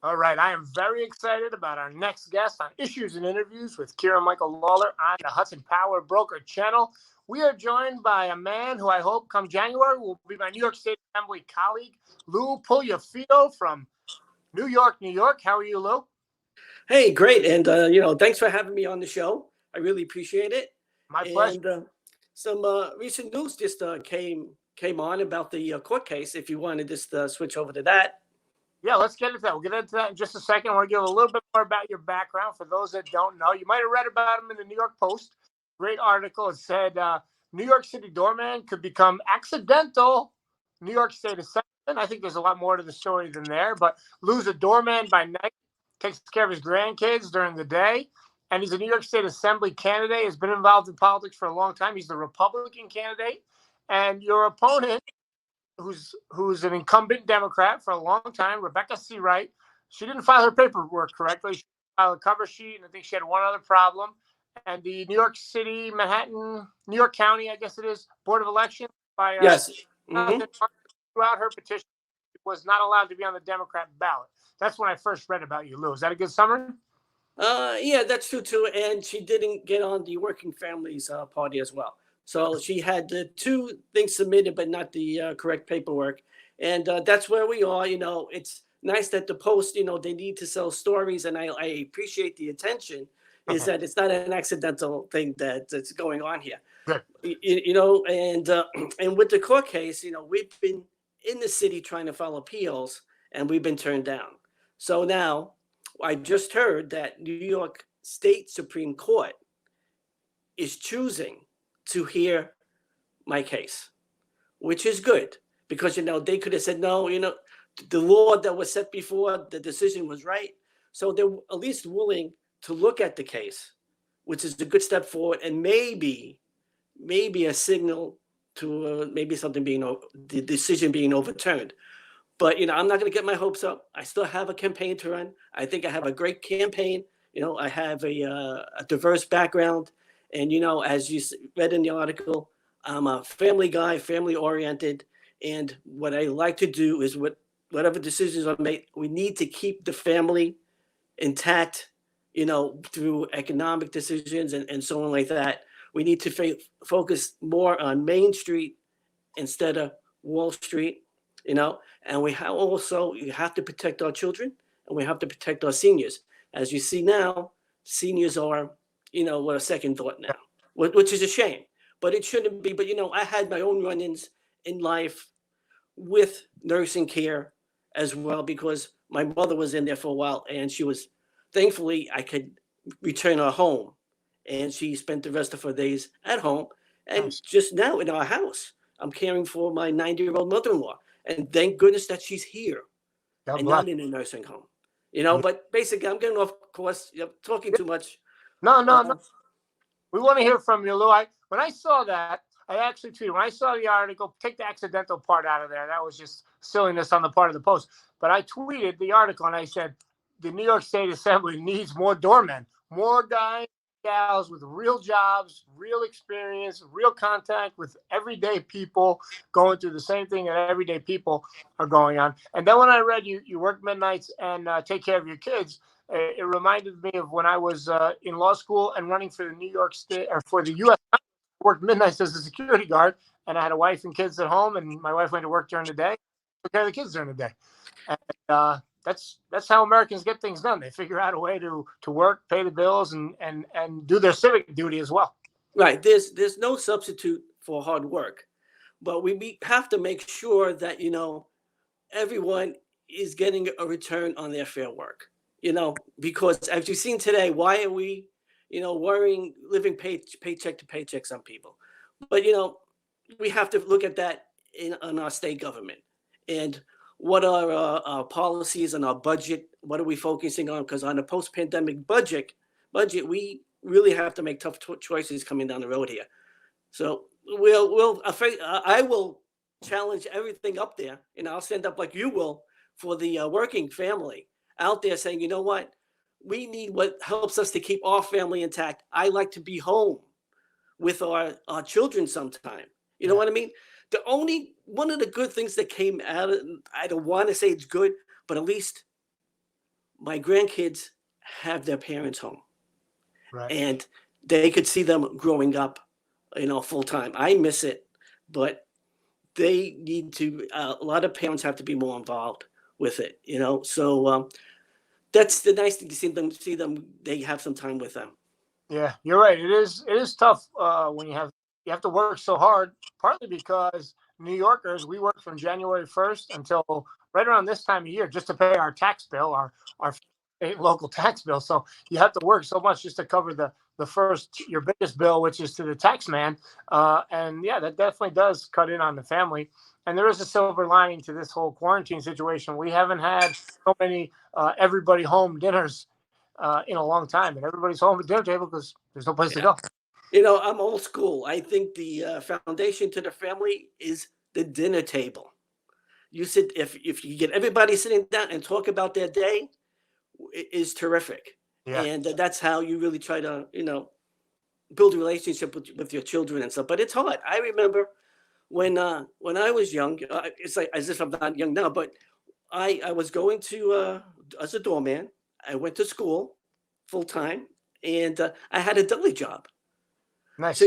All right, I am very excited about our next guest on Issues and Interviews with Kira Michael Lawler on the Hudson Power Broker channel. We are joined by a man who I hope come January will be my New York State Assembly colleague, Lou Puliafito from New York, New York. How are you, Lou? Hey, great. And, thanks for having me on the show. I really appreciate it. My pleasure. And some recent news just came on about the court case. If you want to just switch over to that. Yeah, let's get into that. We'll get into that in just a second. I want to give a little bit more about your background for those that don't know. You might have read about him in the New York Post. Great article. It said New York City doorman could become accidental New York State Assemblyman. I think there's a lot more to the story than there, but Lou's a doorman by night, takes care of his grandkids during the day, and he's a New York State Assembly candidate. Has been involved in politics for a long time. He's the Republican candidate, and your opponent, who's an incumbent Democrat for a long time, Rebecca C. Wright. She didn't file her paperwork correctly. She filed a cover sheet, and I think she had one other problem. And the New York City, Manhattan, New York County, I guess it is, Board of Elections by Yes. Mm-hmm. throughout her petition was not allowed to be on the Democrat ballot. That's when I first read about you, Lou. Is that a good summary? Yeah, that's true too. And she didn't get on the Working Families Party as well. So she had the two things submitted, but not the correct paperwork. And that's where we are. It's nice that the Post, they need to sell stories. And I appreciate the attention, is that it's not an accidental thing that's going on here. Good. And with the court case, we've been in the city trying to file appeals, and we've been turned down. So now I just heard that New York State Supreme Court is choosing to hear my case, which is good because, they could have said, no, the law that was set before, the decision was right. So they're at least willing to look at the case, which is a good step forward, and maybe a signal to maybe something the decision being overturned. But, I'm not going to get my hopes up. I still have a campaign to run. I think I have a great campaign. I have a diverse background. And, as you read in the article, I'm a family guy, family oriented. And what I like to do is whatever decisions are made, we need to keep the family intact, through economic decisions and so on like that. We need to focus more on Main Street instead of Wall Street, and we you have to protect our children, and we have to protect our seniors. As you see now, seniors are, a second thought now, which is a shame, but it shouldn't be. But, I had my own run-ins in life with nursing care as well, because my mother was in there for a while, and thankfully I could return her home, and she spent the rest of her days at home. And Nice. just now in our house, I'm caring for my 90-year-old mother-in-law. And thank goodness that she's here and not in a nursing home. But basically, I'm getting off course, talking too much. No. We want to hear from you, Lou. When I saw that, I actually tweeted. When I saw the article, take the accidental part out of there. That was just silliness on the part of the Post. But I tweeted the article, and I said, the New York State Assembly needs more doormen, more guys, gals with real jobs, real experience, real contact with everyday people going through the same thing that everyday people are going on. And then when I read you work midnights and take care of your kids, it reminded me of when I was in law school and running for the New York State or for the U.S. I worked midnights as a security guard, and I had a wife and kids at home, and my wife went to work during the day, took care of the kids during the day. And that's how Americans get things done. They figure out a way to work, pay the bills, and do their civic duty as well. Right. There's no substitute for hard work, but we have to make sure that everyone is getting a return on their fair work. Because as you've seen today, why are we worrying, living paycheck to paycheck? Some people, but we have to look at that in our state government and what are our policies and our budget? What are we focusing on? Because on the post-pandemic budget, we really have to make tough choices coming down the road here. So I will challenge everything up there, and I'll stand up like you will for the working family out there saying, you know what? We need what helps us to keep our family intact. I like to be home with our children sometime. You know what I mean? One of the good things that came out of, I don't want to say it's good, but at least my grandkids have their parents home, Right. and they could see them growing up, full time. I miss it, but they need to. A lot of parents have to be more involved with it. So that's the nice thing to see them. They have some time with them. Yeah, you're right. It is tough when you have to work so hard. Partly because New Yorkers, we work from January 1st until right around this time of year just to pay our tax bill, our state local tax bill. So you have to work so much just to cover the first your biggest bill, which is to the tax man. And yeah, that definitely does cut in on the family. And there is a silver lining to this whole quarantine situation. We haven't had so many everybody home dinners in a long time, and everybody's home at dinner table because there's no place to Yeah. go. I'm old school. I think the foundation to the family is the dinner table. You sit if you get everybody sitting down and talk about their day, it is terrific. Yeah, And that's how you really try to build a relationship with your children and stuff. But it's hard. I remember when I was young. It's like as if I'm not young now, but I was going to as a doorman. I went to school full time, and I had a deli job. So nice.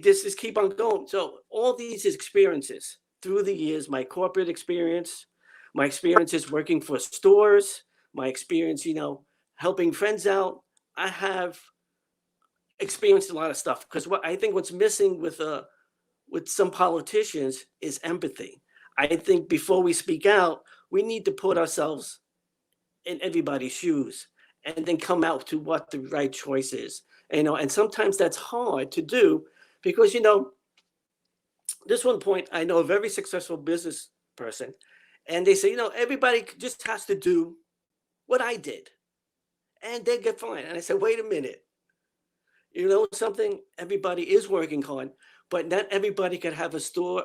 this is keep on going. So all these experiences through the years, my corporate experience, my experiences working for stores, my experience, helping friends out. I have experienced a lot of stuff because what I think what's missing with some politicians is empathy. I think before we speak out, we need to put ourselves in everybody's shoes and then come out to what the right choice is. And sometimes that's hard to do because this one point I know a very successful business person, and they say everybody just has to do what I did and they get fine. And I said, wait a minute, something, everybody is working hard, but not everybody can have a store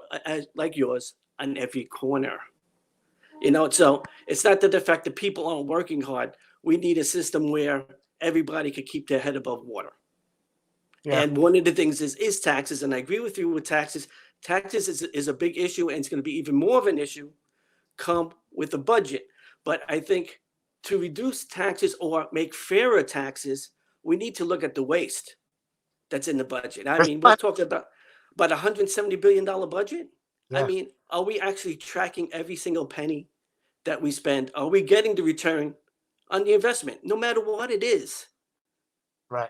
like yours on every corner. So it's not that the fact that people aren't working hard. We need a system where everybody could keep their head above water. Yeah, And one of the things is taxes. And I agree with you with taxes. Taxes is a big issue, and it's going to be even more of an issue come with the budget. But I think to reduce taxes or make fairer taxes, we need to look at the waste that's in the budget. I mean, we're talking about $170 billion budget. I yeah, mean, are we actually tracking every single penny that we spend? Are we getting the return on the investment, no matter what it is? right.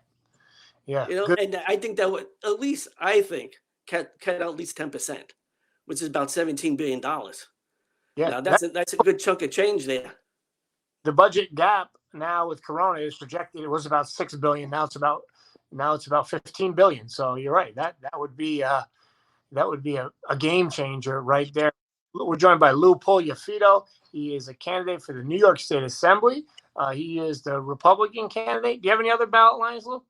Yeah, good. And I think that would at least, I think, cut out at least 10%, which is about $17 billion. Yeah, Now that's a good chunk of change there. the budget gap now with Corona is projected. It was about 6 billion. Now it's about 15 billion. So you're right. That would be a game changer right there. We're joined by Lou Puliafito. He is a candidate for the New York State Assembly. He is the Republican candidate. Do you have any other ballot lines, Lou?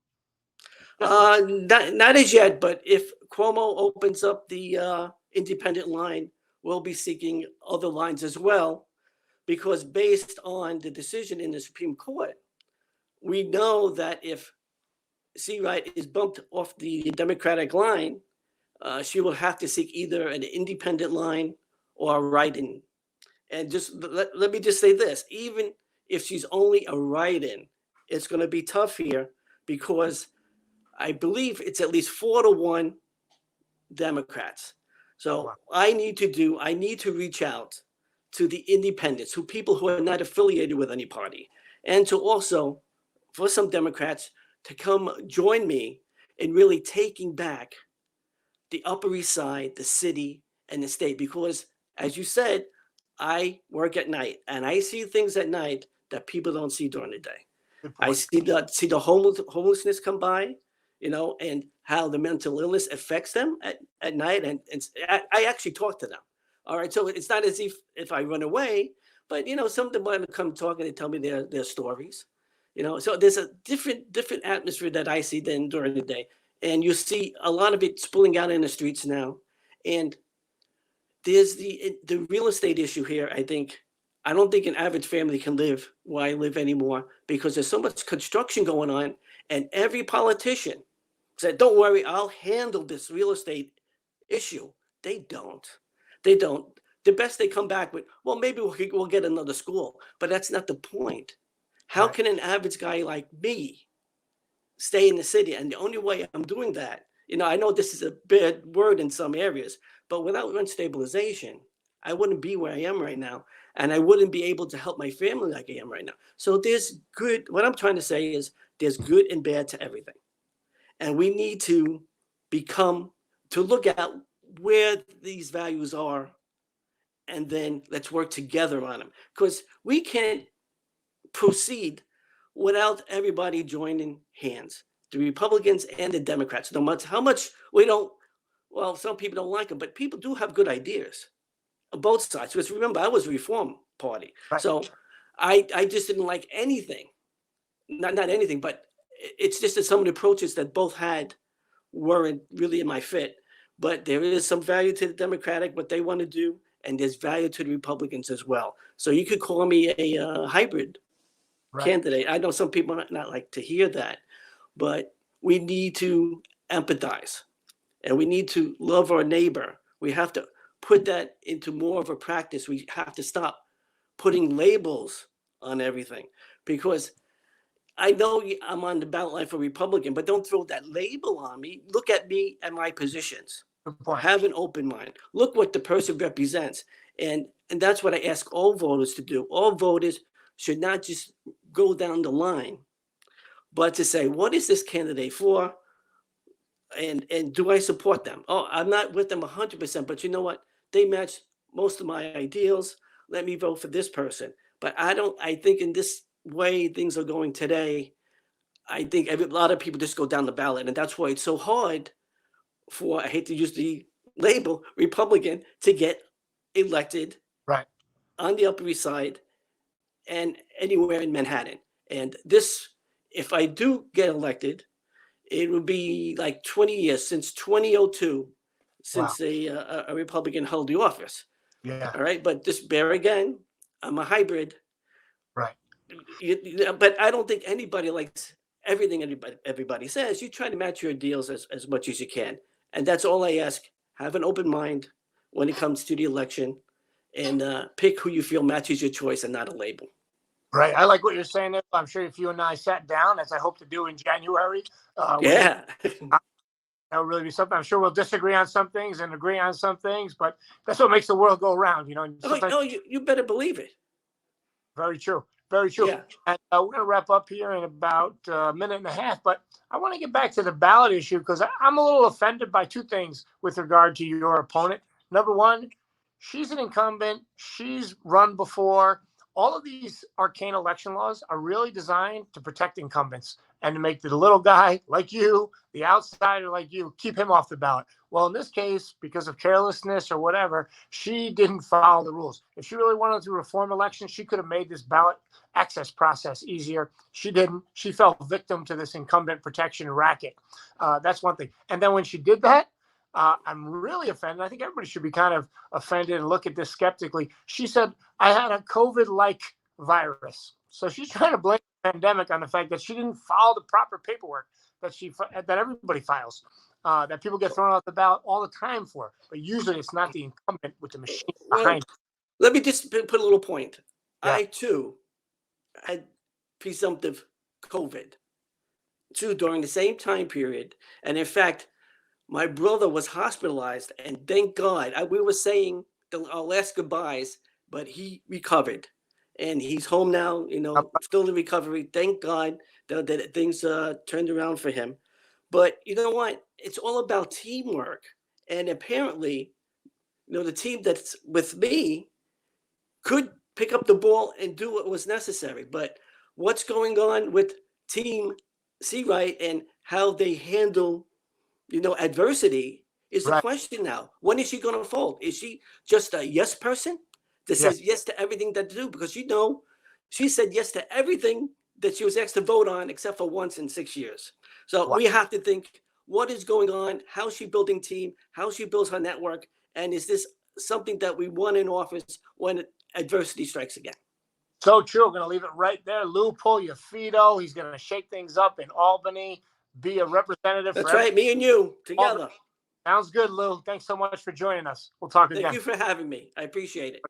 Not as yet, but if Cuomo opens up the independent line, we'll be seeking other lines as well, because based on the decision in the Supreme Court, we know that if Seawright is bumped off the Democratic line, she will have to seek either an independent line or a write-in. And just let me just say this: even if she's only a write-in, it's going to be tough here because I believe it's at least 4-1 Democrats. So Wow. I need to reach out to the independents, people who are not affiliated with any party, and to also, for some Democrats to come join me in really taking back the Upper East Side, the city, and the state. Because, as you said, I work at night and I see things at night that people don't see during the day. Good I point. see the homelessness come by, and how the mental illness affects them at night. And I actually talk to them. All right. So it's not as if I run away, but some of them want to come talk and they tell me their stories. So there's a different atmosphere that I see then during the day. And you see a lot of it spilling out in the streets now. And there's the real estate issue here. I don't think an average family can live where I live anymore because there's so much construction going on, and every politician said, "Don't worry, I'll handle this real estate issue." They don't. They don't. The best they come back with, well, maybe we'll get another school, but that's not the point. How Right. can an average guy like me stay in the city? And the only way I'm doing that, I know this is a bad word in some areas, but without rent stabilization, I wouldn't be where I am right now. And I wouldn't be able to help my family like I am right now. So what I'm trying to say is there's good and bad to everything. And we need to look at where these values are, and then let's work together on them. Because we can't proceed without everybody joining hands, the Republicans and the Democrats. No matter how much some people don't like them, but people do have good ideas on both sides. Because remember, I was a Reform Party. Right. So I just didn't like anything, not anything, but it's just that some of the approaches that both had weren't really in my fit. But there is some value to the Democratic, what they want to do, and there's value to the Republicans as well. So you could call me a hybrid candidate. I know some people not like to hear that, but we need to empathize and we need to love our neighbor. We have to put that into more of a practice. We have to stop putting labels on everything, because I know I'm on the ballot line for Republican, but don't throw that label on me. Look at me and my positions. Have an open mind. Look what the person represents. And that's what I ask all voters to do. All voters should not just go down the line, but to say, what is this candidate for? And do I support them? Oh, I'm not with them 100%, but you know what? They match most of my ideals. Let me vote for this person. But I think in this way things are going today, I think a lot of people just go down the ballot. And that's why it's so hard for, I hate to use the label, Republican to get elected Right. on the Upper East Side and anywhere in Manhattan. And this, if I do get elected, it would be like 20 years since 2002, since a Republican held the office. Yeah. All right. But this bear again, I'm a hybrid. Right. But I don't think anybody likes everything everybody says. You try to match your deals as much as you can. And that's all I ask. Have an open mind when it comes to the election, and pick who you feel matches your choice and not a label. Right. I like what you're saying there. I'm sure if you and I sat down, as I hope to do in January, Yeah. that would really be something. I'm sure we'll disagree on some things and agree on some things, but that's what makes the world go around, You better believe it. Very true. Very true. Yeah. And we're going to wrap up here in about a minute and a half, but I want to get back to the ballot issue because I'm a little offended by two things with regard to your opponent. Number one, she's an incumbent. She's run before. All of these arcane election laws are really designed to protect incumbents and to make the little guy like you, the outsider like you, keep him off the ballot. Well, in this case, because of carelessness or whatever, she didn't follow the rules. If she really wanted to reform elections, she could have made this ballot access process easier. She didn't. She fell victim to this incumbent protection racket. That's one thing. And then when she did that, I'm really offended. I think everybody should be kind of offended and look at this skeptically. She said, I had a COVID-like virus. So she's trying to blame the pandemic on the fact that she didn't follow the proper paperwork that everybody files, that people get thrown off the ballot all the time for. But usually it's not the incumbent with the machine behind it. Let me just put a little point. Yeah. I, too, had presumptive COVID, too, during the same time period. And in fact, my brother was hospitalized, and thank God, we were saying our last goodbyes, but he recovered. And he's home now, still in recovery. Thank God that things turned around for him. But you know what? It's all about teamwork. And apparently, the team that's with me could pick up the ball and do what was necessary. But what's going on with Team Seawright and how they handle, adversity is the question now. When is she going to fold? Is she just a yes person that says yes to everything that they do? Because, she said yes to everything that she was asked to vote on, except for once in 6 years. So we have to think, what is going on? How is she building team? How she builds her network? And is this something that we want in office when adversity strikes again? So true. We're going to leave it right there. Lou Puliafito, he's going to shake things up in Albany, be a representative. That's right. Me and you together. Sounds good, Lou. Thanks so much for joining us. We'll talk again. Thank you for having me. I appreciate it.